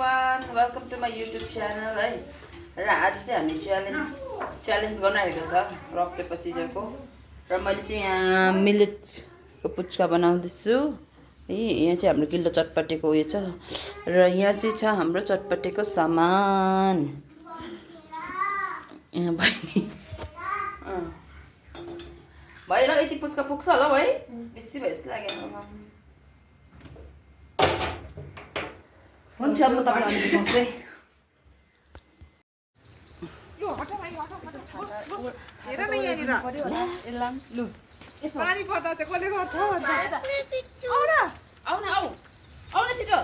everyone, welcome to my YouTube channel है र आज चाहिँ हामी च्यालेन्ज गर्न आएको छ रक पेपर सिजरको र मैले चाहिँ यहाँ मिलेटको पुच्का बनाउँदैछु है यहाँ चाहिँ हाम्रो गिल्लो चटपटेको उयो छ र यहाँ चाहिँ छ हाम्रो चटपटेको सामान यहाँ बहिनी भएर यति पुच्का पुग्छ होला है बेसी भयो जस्तो लाग्यो हुन्छ म तपाईँलाई अलिकति बस्दै हेर न यहाँनिर लु पानी पर्दा चाहिँ कसले गर्छ आउन छिटो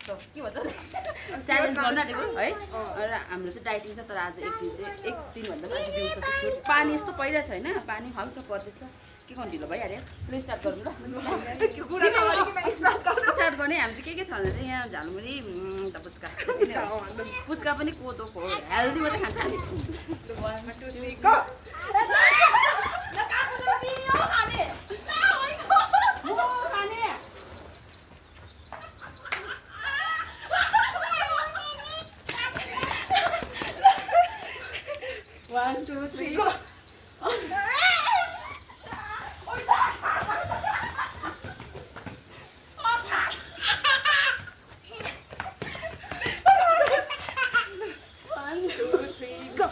के भन्छ च्यालेन्ज गर्न आँटेको है र हाम्रो चाहिँ डाइटिङ छ तर आज एक दिनभन्दा पनि आज दिउँसो चाहिँ छुट पानी यस्तो परिरहेको छ होइन पानी हल्का पर्दैछ के गर्नु ढिलो भइहाल्यो ल स्टार्ट गरौँ ल स्टार्ट गर्ने हामी चाहिँ के छ भने चाहिँ यहाँ झालमुरी पुच्का पनि कोदोको हेल्दी मात्रै खान्छ हामी One, two, three, go! One, two, three, go!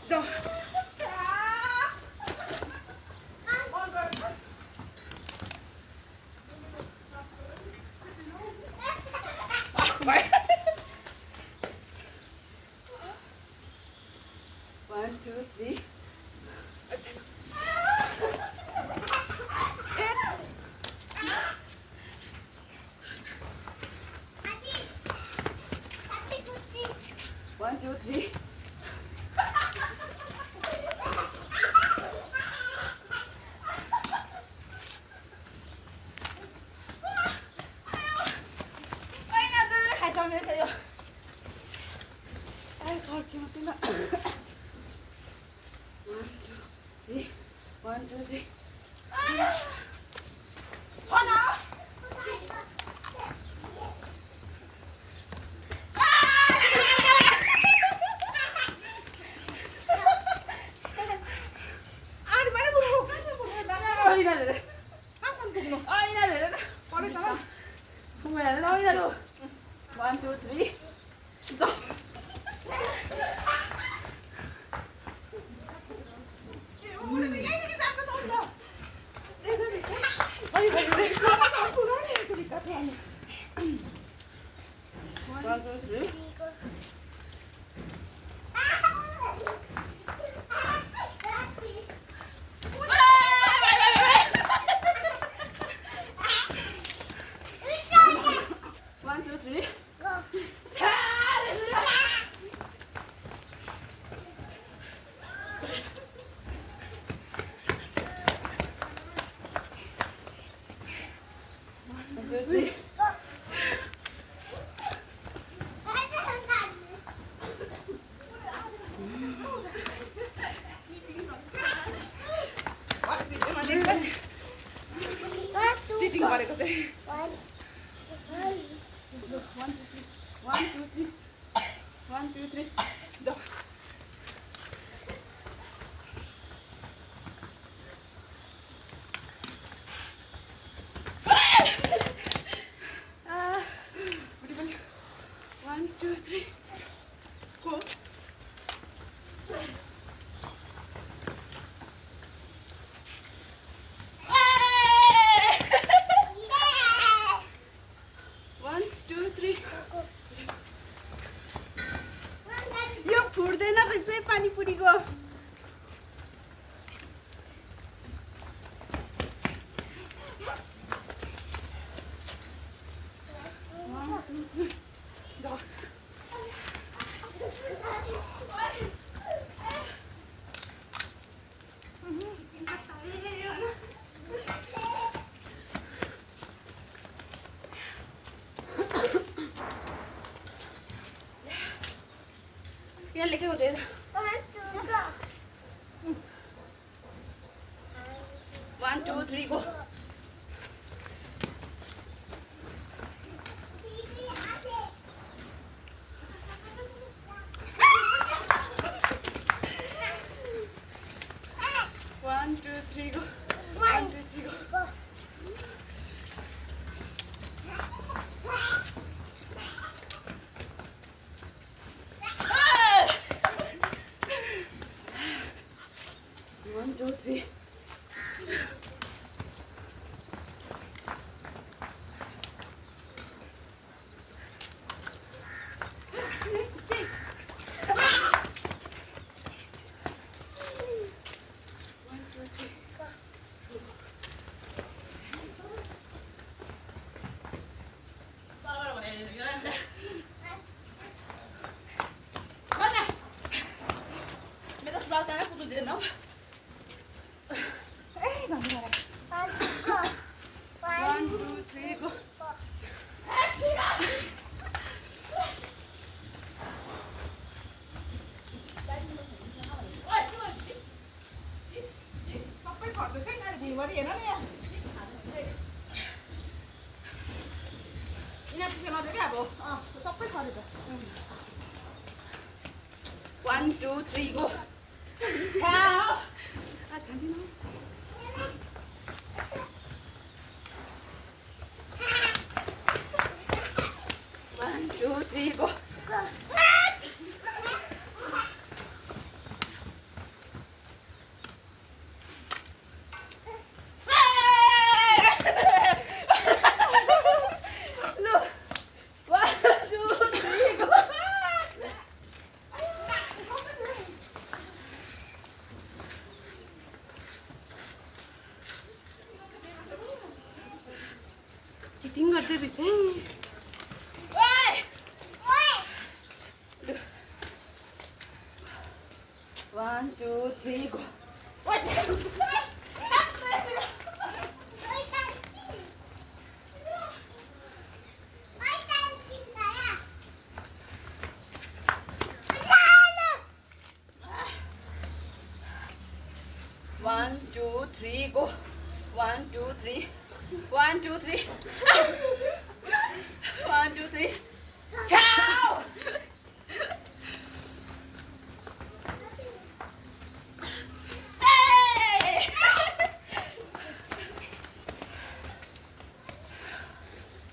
Go! One, two, three. One, two, three. One, two, three. One, two, three. One, two, three. One, two, three. One, two, three. Cheating गरेको चाहिँ One, two, three. One, two, three. Go. One, two, three. Go. One, two, three. यो फुट्दैन रहेछ पानीपुरीको यहाँ लेके गर्दै 1 2 3, go. One, two, three, go. 1, 2, 3, go. One, two, three. One, two, three, go. सबै खर्च छैन नि भुइँभरि हेर न यहाँ यिनीहरू चाहिँ नजाऊ क्या अब सबै खरेछ 1, 2, 3, go. One, two, three, go. Look. 1, 2, 3, go. Cheating गर्दै रहेछ है One, two, three, go. One, two, three, go. 1, 2, 3. 1, 2, 3. 1, 2, 3. Ciao! Hey!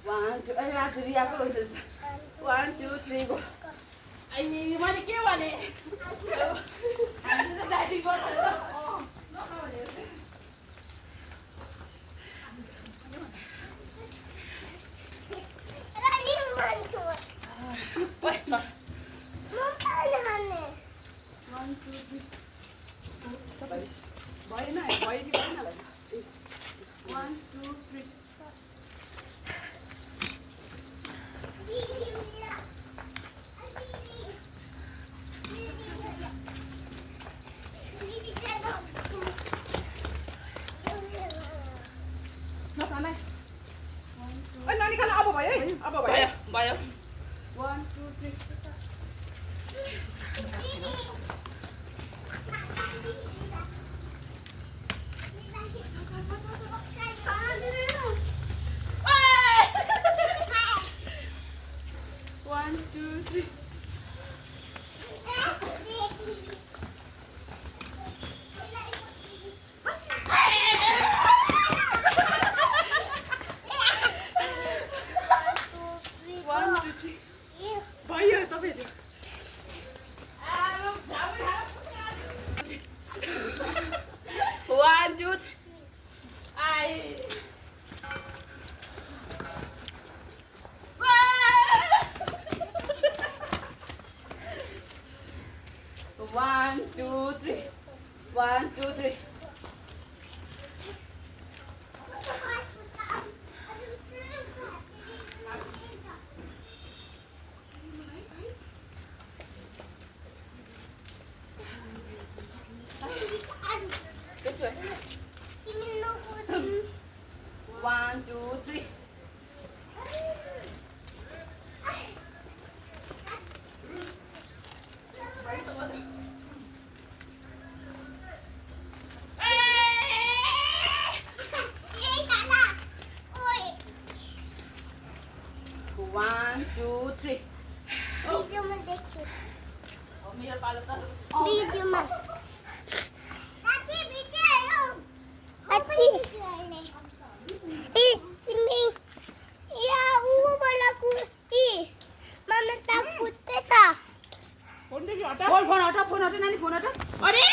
1, 2, I have to react with this. 1, 2, 3, go. I mean, you want to get one? I'm just letting go. Wait, sorry. 1, 2, 3. भएन है भइदियो भएन 1, 2, 3. नखाना ओइ ननिकाल अब भयो है अब भयो Bio. 1, 2, 3. One, two, three. One, two, three. भयो तपाईहरु One, two, three. One, two, three. 1, 2, 3. This way. 1, 2, 3. 1 2 3 भिडियोमा देख्छु मेरो पालो त भिडियोमा दादी भिडियो हेरौ अति ए तिमी या ऊ बोला कुती मम्मी त कुत्ते छ फोनदेखि हटा फोन हटा नानी फोन हटा अरे